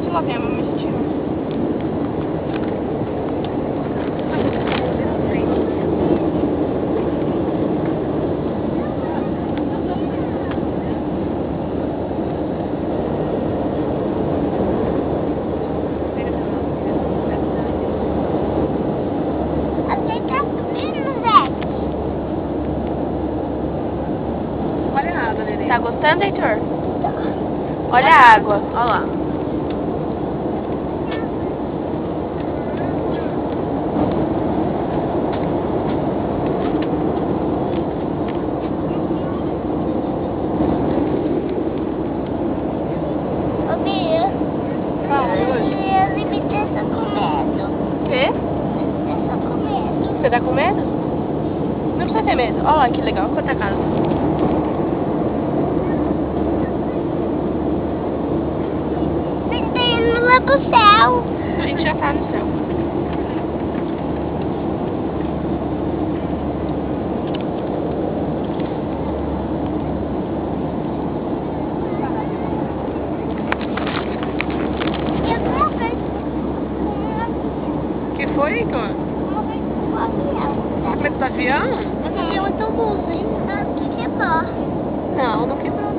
de novembro, meu objetivo. Olha a água, Nenê. Tá gostando, Heitor? Olha a água, olha lá. Ô, Bia, Fala, hoje. ele me deixa com medo. O quê? Deixa com medo. Você tá com medo? Não precisa ter medo. Olha lá que legal, quanta casa. Você tá indo lá pro céu. A gente já tá no céu. E alguma vez O que foi, Heitor? com o avião. Medo do avião? Mas o avião é tão bonzinho. Ah, que quebrou. Não, não quebrou.